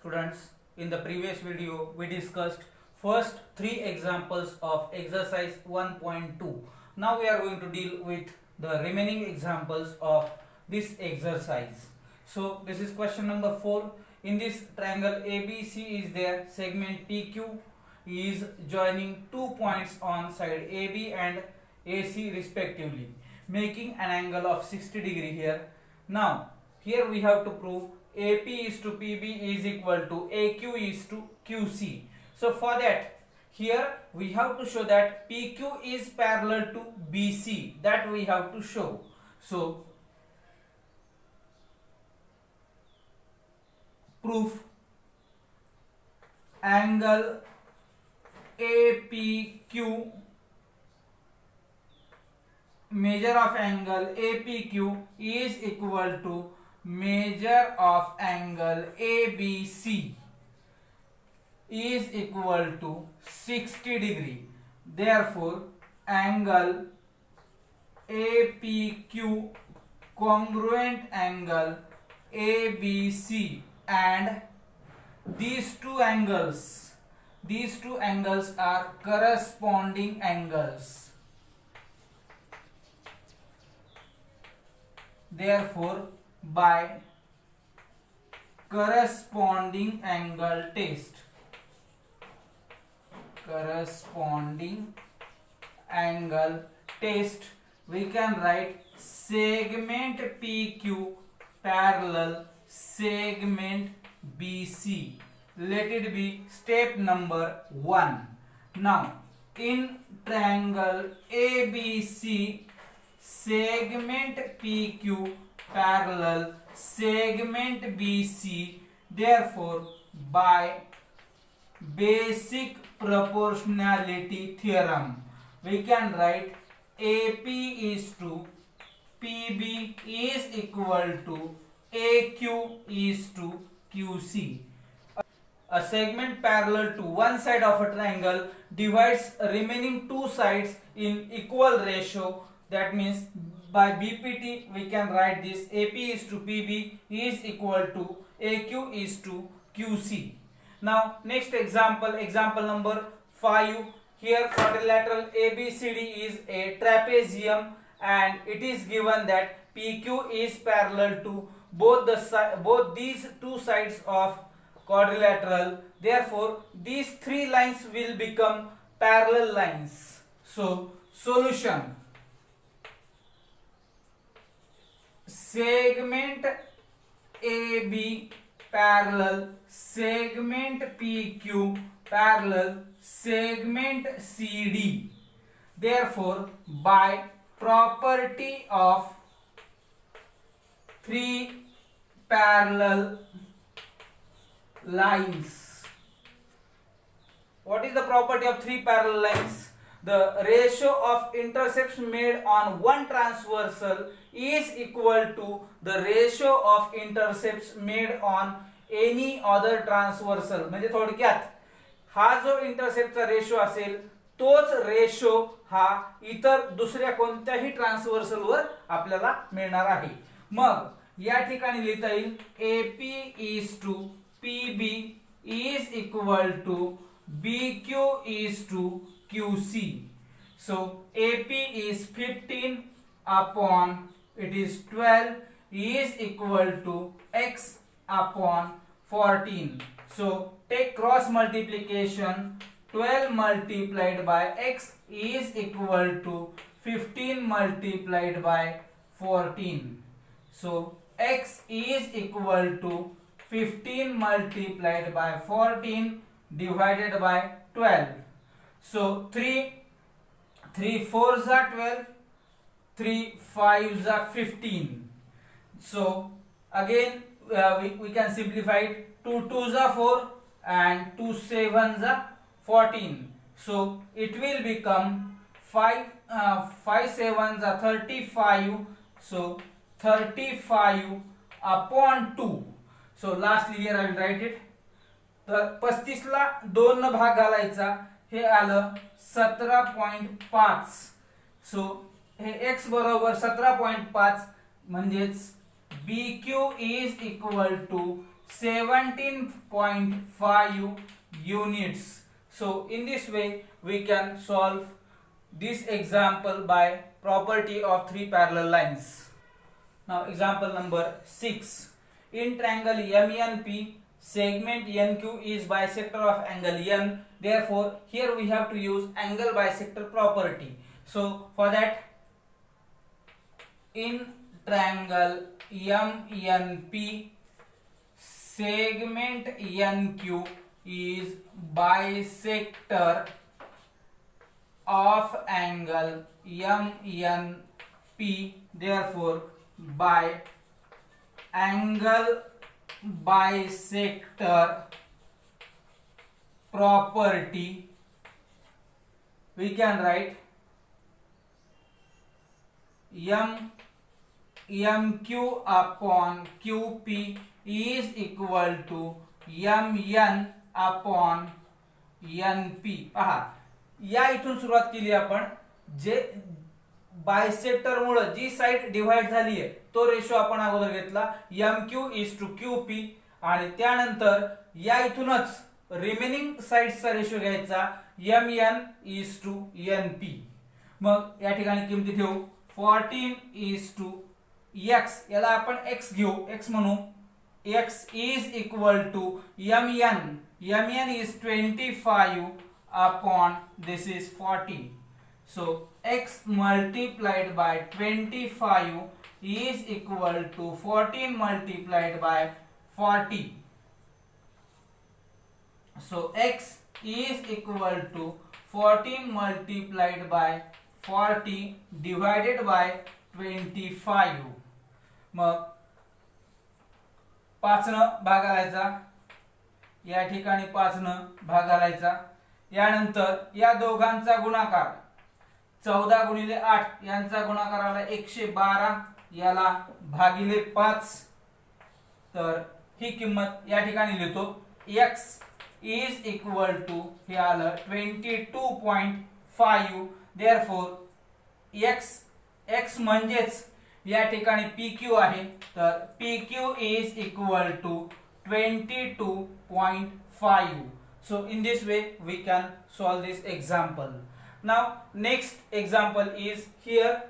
Students, in the previous video we discussed first three examples of exercise 1.2. Now we are going to deal with the remaining examples of this exercise. So this is question number 4. In this triangle ABC is there, segment PQ is joining 2 points on side AB and AC respectively, making an angle of 60 degree here. Now here we have to prove AP is to PB is equal to AQ is to QC. So for that, here we have to show that PQ is parallel to BC. That we have to show. So proof angle APQ, measure of angle APQ is equal to measure of angle ABC is equal to 60 degree. Therefore, angle APQ congruent angle ABC, and these two angles are corresponding angles. Therefore, by corresponding angle test, we can write segment PQ parallel segment BC. Let it be step number 1. Now in triangle ABC, segment PQ parallel segment BC, therefore by basic proportionality theorem we can write AP is to PB is equal to AQ is to QC. A segment parallel to one side of a triangle divides remaining two sides in equal ratio. That means by BPT we can write this AP is to PB is equal to AQ is to QC. Now next example number 5. Here quadrilateral ABCD is a trapezium and it is given that PQ is parallel to both these two sides of quadrilateral. Therefore these three lines will become parallel lines. So solution: segment AB parallel segment PQ parallel segment CD. Therefore by property of three parallel lines. What is the property of three parallel lines? The ratio of intercepts made on one transversal is equal to the ratio of intercepts made on any other transversal. म्हणजे थोडक्यात हा जो इंटरसेप्टचा ratio असेल तोच ratio हा इतर दुसऱ्या कोणत्याही ट्रान्सव्हर्सल वर आपल्याला मिळणार आहे. मग या ठिकाणी लिहिता येईल AP is to PB is equal to BQ is to QC. So AP is 15 upon it is 12 is equal to X upon 14. So take cross multiplication. 12 multiplied by X is equal to 15 multiplied by 14. So X is equal to 15 multiplied by 14 divided by 12. So 3 4s are 12, 3 5s are 15. So again we can simplify it. 2 2s are 4 and 2 7s are 14. So it will become 5 7s are 35. So 35 upon 2. So lastly here I will write it. तर 35 ला 2 न भाग घालायचा, हे आलं 17.5. सो हे x बरोबर 17.5 म्हणजेच BQ is equal to 17.5 units. So in this way we can solve this example by property of three parallel lines. Now example number 6. In triangle MNP, segment NQ is bisector of angle N. Therefore here we have to use angle bisector property. So for that, in triangle MNP, segment NQ is bisector of angle MNP. Therefore by angle bisector property we can write MQ upon QP is equal to MN upon NP. पहा, या इथून सुरुवात केली आपण. जे bisector मुळे जी side divide झाली आहे तो रेशो आपण अगोदर घेतला MQ इज टू QP आणि त्यानंतर या इथूनच रिमेनिंग साइड्सचा रेशो घ्यायचा MN इज टू NP. मग या ठिकाणी किमती ठेवू 14 इज टू x, याला आपण x घेऊ, x म्हणू. x is equal to mn is 25 upon this is 40. So x multiplied by 25 is equal to 14 multiplied by 40. So x is equal to 14 multiplied by 40 divided by 25. मग 5 न भाग घालायचा, या ठिकाणी 5 न भाग घालायचा. यानंतर या दोघांचा गुणाकार 14 गुणिले 8 यांचा गुणाकार आला 112, याला भागिले 5. तर ही किंमत या ठिकाणी लिहितो. x is equal to हे आलं 22.5. therefore x म्हणजेच या ठिकाणी PQ आहे, तर PQ is equal to 22.5. So in this way we can solve this example. Now next example is here.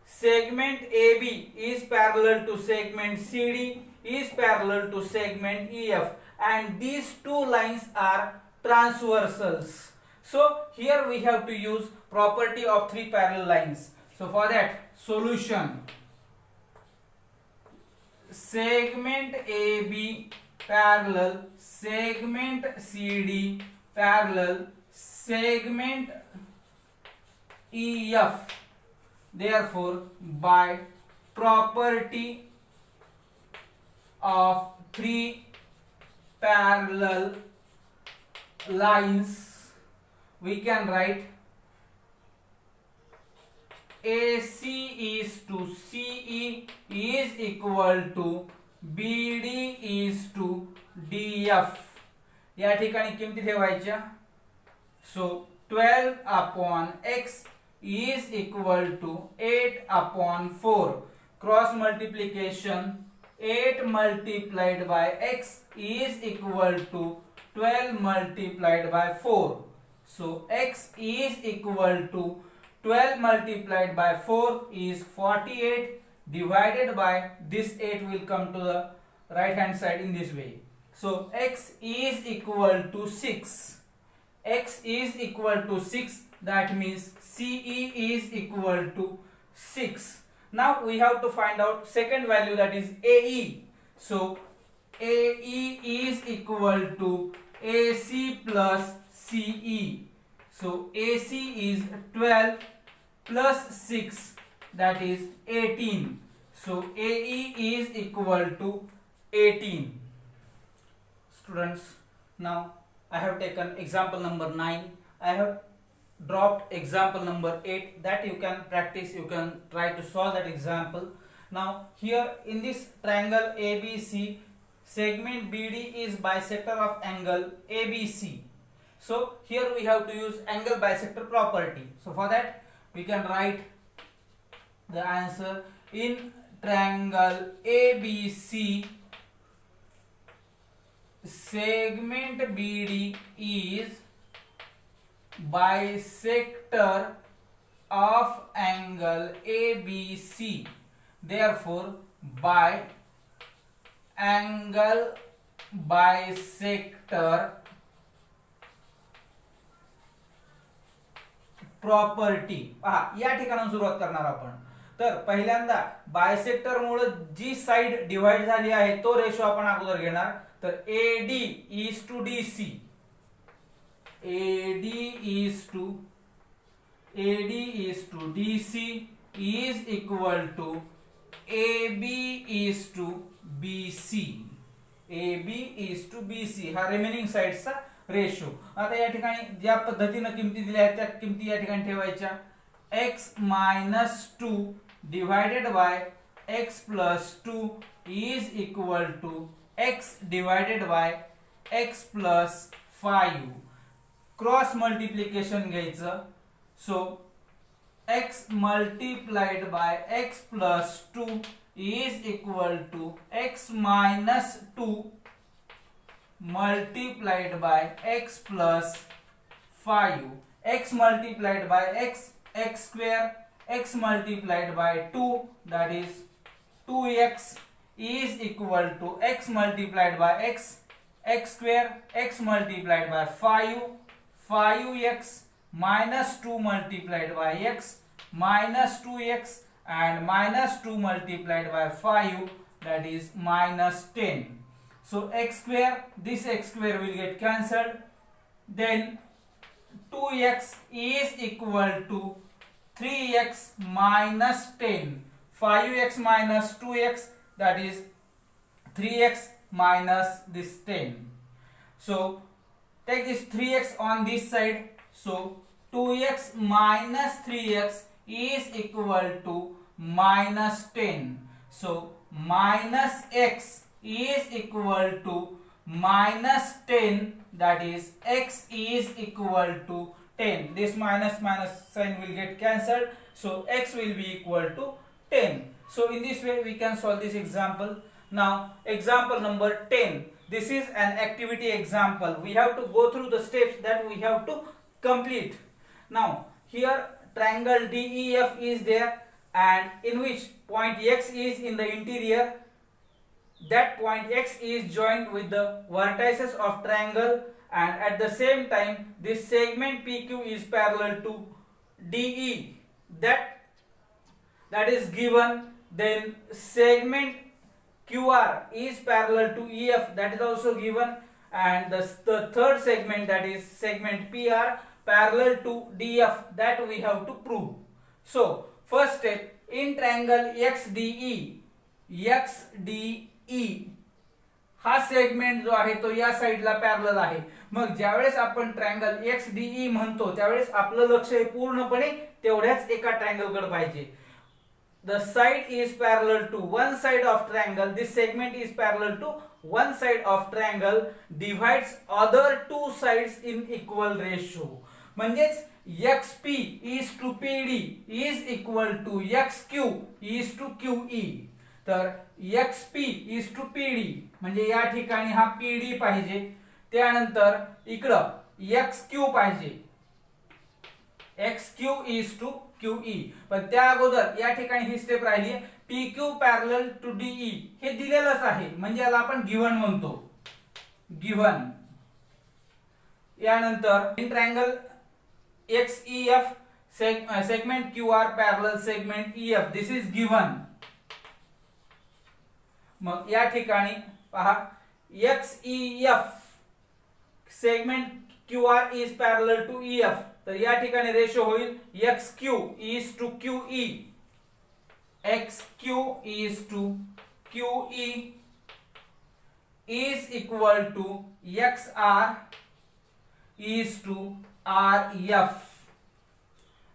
Segment AB is parallel to segment CD is parallel to segment EF and these two lines are transversals. So here we have to use property of three parallel lines. So for that, solution: segment AB parallel segment CD parallel segment EF. Therefore by property of three parallel lines we can write AC is to CE is equal to BD is to DF. या ठिकाणी किमती ठेवायच्या. So 12 upon x is equal to 8 upon 4. Cross multiplication, 8 multiplied by x is equal to 12 multiplied by 4. So x is equal to 12 multiplied by 4 is 48 divided by this 8 will come to the right hand side in this way. So x is equal to 6. X is equal to 6, that means CE is equal to 6. Now we have to find out second value, that is AE. So AE is equal to AC plus CE. So AC is 12 plus 6, that is 18. So AE is equal to 18. Students, now I have taken example number 9. I have dropped example number 8 that you can practice, you can try to solve that example. Now here in this triangle ABC, segment BD is bisector of angle ABC. So here we have to use angle bisector property. So for that we can write the answer. In triangle ABC segment BD is bisector of angle ABC. Therefore, by angle bisector property पहा या ठिकाणाहून सुरुवात करणार आपण. तर पहिल्यांदा bisector मुळे जी साइड डिवाइड झाली आहे तो रेशो आपण अगोदर घेणार. तर AD is to DC, AD is to DC is equal to AB is to BC, AB is to BC हा रिमेनिंग साइड्सचा रेशो. आता या ठिकाणी ज्या पद्धतीने किमती दिल्या आहेत त्या किमती या ठिकाणी ठेवायच्या. x minus 2 divided by x plus 2 is equal to x divided by x plus 5. Cross multiplication घ्यायचं. सो x multiplied by x plus 2 is equal to x minus 2 multiplied by x plus 5. X multiplied by x square, x multiplied by 2 that is 2x is equal to x multiplied by x square, x multiplied by 5x minus 2 multiplied by x minus 2x and minus 2 multiplied by 5 that is minus 10. So x square, this x square will get cancelled. Then 2x is equal to 3x minus 10. 5x minus 2x that is 3x minus this 10. So take this 3x on this side. So 2x minus 3x is equal to minus 10. So minus x is equal to minus 10 that is x is equal to 10. This minus sign will get cancelled. So x will be equal to 10. So in this way we can solve this example. Now example number 10. This is an activity example. We have to go through the steps that we have to complete. Now here triangle DEF is there and in which point X is in the interior. That point X is joined with the vertices of triangle and at the same time this segment PQ is parallel to DE that is given. Then segment QR is parallel to EF that is also given and the third segment that is segment PR parallel to DF that we have to prove. So first step, in triangle XDE हा segment जो आहे तो या साइडला parallel आहे. मग ज्यावेळेस आपण triangle XDE म्हणतो त्यावेळेस आपलं लक्ष हे पूर्णपणे तेवढ्याच एका ट्रायंगल कडे पाहिजे. The side is parallel to one side of triangle. This segment is parallel to one side of triangle. Divides other two sides in equal ratio. म्हणजेच XP is to PD is equal to XQ is to QE. तर XP is to PD म्हणजे या ठिकाणी हा PD पाहिजे. त्यानंतर इकडं XQ पाहिजे. XQ is to QE. पण त्या अगोदर या ठिकाणी ही स्टेप राहिली PQ पॅरलल टू DE हे दिलेलंच आहे म्हणजे याला आपण गिवन म्हणतो. गिवन. यानंतर in triangle XEF segment QR parallel segment EF this is given. मग या ठिकाणी पहा XEF segment QR is parallel to EF तर या ठिकाणी रेशो होईल XQ is to QE. XQ is to QE is equal to XR is to RF.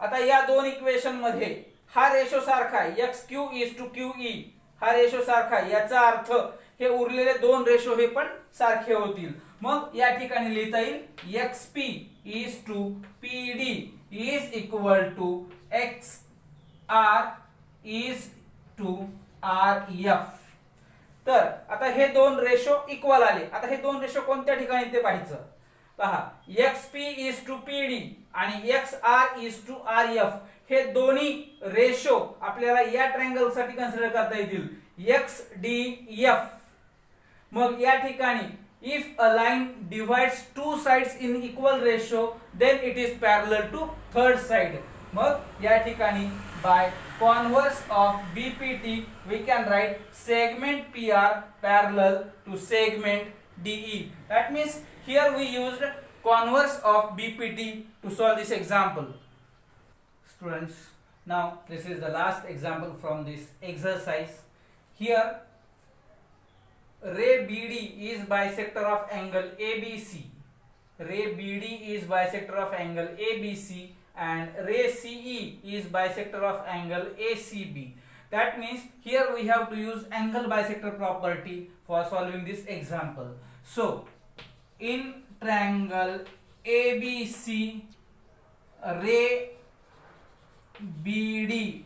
आता या दोन इक्वेशन मध्ये हा रेशो सारखा आहे. XQ is to QE हा रेशो सारखा आहे. याचा अर्थ हे उरलेले दोन रेशो हे पण सारखे होतील. मग या ठिकाणी लिहिता येईल XP is to PD is equal to XR is to R F. तर आता हे दोन रेशो इक्वल आले. आता हे दोन रेशो कोणत्या ठिकाणी ते पाहायचं. पहा, XP इज टू PD आणि XR इज टू RF हे दोन्ही रेशो आपल्याला या ट्रायंगल साठी कन्सिडर करता येतील. XDF. मग या ठिकाणी if a line divides two sides in equal ratio then it is parallel to third side. मग या ठिकाणी by converse of BPT we can write segment PR parallel to segment DE. That means here we used converse of BPT to solve this example. Students, now this is the last example from this exercise. Here ray BD is bisector of angle ABC. Ray BD is bisector of angle ABC and ray CE is bisector of angle ACB. That means here we have to use angle bisector property for solving this example. So in triangle ABC, ray BD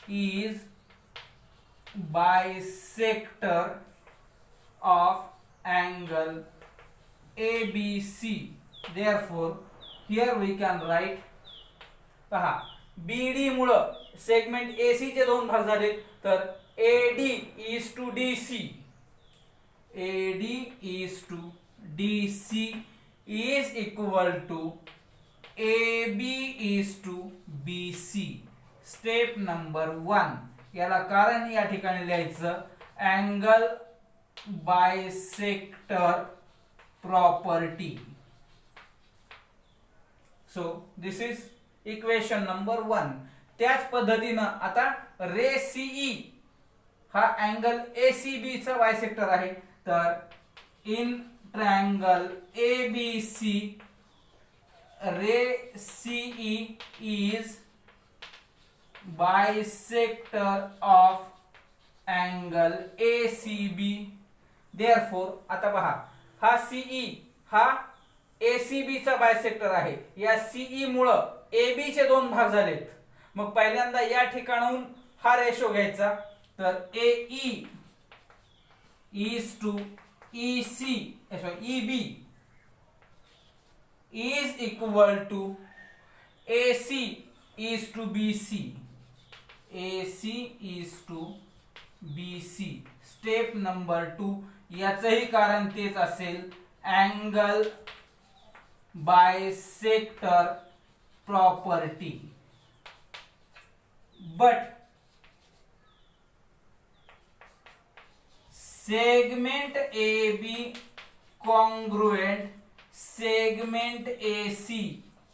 is bisector of angle ABC. Therefore here we can write, पहा, BD मुळे segment AC चे दोन भाग झाले. तर AD is to DC, AD is to DC is equal to AB is to BC. Step number 1. याला कारण या ठिकाणी लिहायचं angle bisector property. So this is equation number 1. त्याच पद्धतीनं आता रे CE हा अँगल ACB चा बायसेक्टर आहे. तर इन ट्रायंगल ABC रे CE is bisector of angle ACB. Therefore आता पहा, हा CE हा ACB चा बायसेक्टर आहे. या CE मुळे AB चे दोन भाग झालेत. मग पहिल्यांदा या ठिकाणाहून हा रेशो घ्यायचा. तर AE is to EB is equal to AC is to BC. AC is to BC. Step number 2. याचंही कारण तेच असेल, angle bisector property. But segment AB congruent segment AC.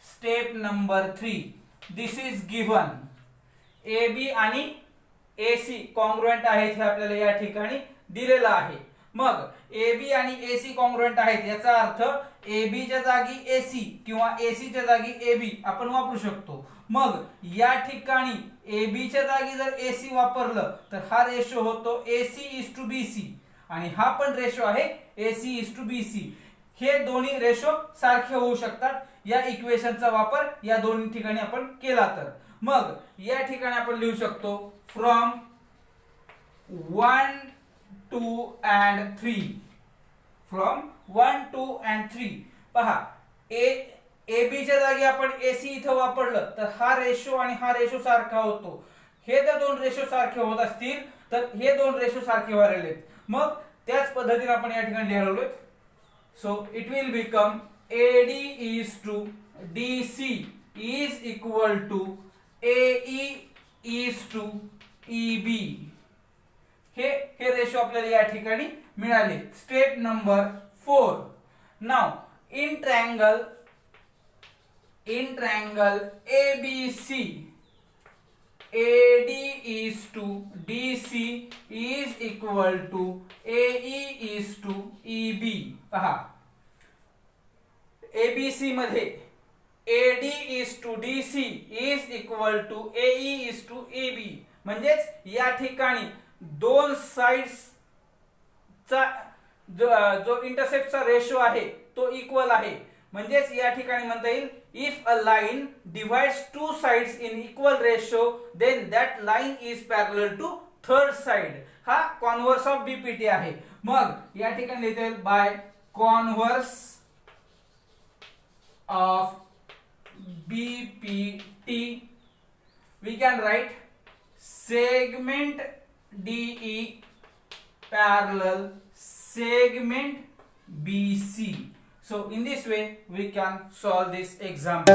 Step number 3. This is given. AB आणि AC congruent आहेत हे आपल्याला या ठिकाणी दिलेलं आहे. मग AB आणि AC congruent आहेत याचा अर्थ AB च्या जागी AC किंवा AC च्या जागी AB आपण वापरू शकतो. मग या ठिकाणी AB च्या जागी जर AC वापरलं तर हा रेशो होतो AC is to BC आणि हा पण रेशो आहे AC is to BC. हे दोन्ही रेशो सारखे होऊ शकतात या इक्वेशनचा वापर या दोन्ही ठिकाणी आपण केला तर. मग या ठिकाणी आपण लिहू शकतो फ्रॉम 1 2 and 3. From 1 2 and 3. पहा, AB च्या जागी आपण AC इथं वापरलं तर हा रेशो आणि हा रेशो सारखा होतो. हे जर दोन रेशो सारखे होत असतील तर हे दोन रेशो सारखे व्हायला. मग त्याच पद्धतीने आपण या ठिकाणी लिहिलो. So it will become AD is to DC is equal to AE is to EB. हे रेशो आपल्याला या ठिकाणी मिळाले. Step number 4. Now in triangle ABC AD is to DC is equal to AE is to EB. पहा, ABC मध्ये AD is to DC is equal to AE is to EB. म्हणजेच या ठिकाणी दोन साइड्स चा जो इंटरसेप्टचा रेशो आहे तो इक्वल आहे. म्हणजेच या ठिकाणी म्हणता येईल if a line divides two sides in equal ratio then that line is parallel to third side हा कॉन्व्हर्स ऑफ बीपीटी आहे. मग या ठिकाणी लिहिता येईल by converse of BPT we can write segment DE parallel segment BC. So in this way we can solve this example.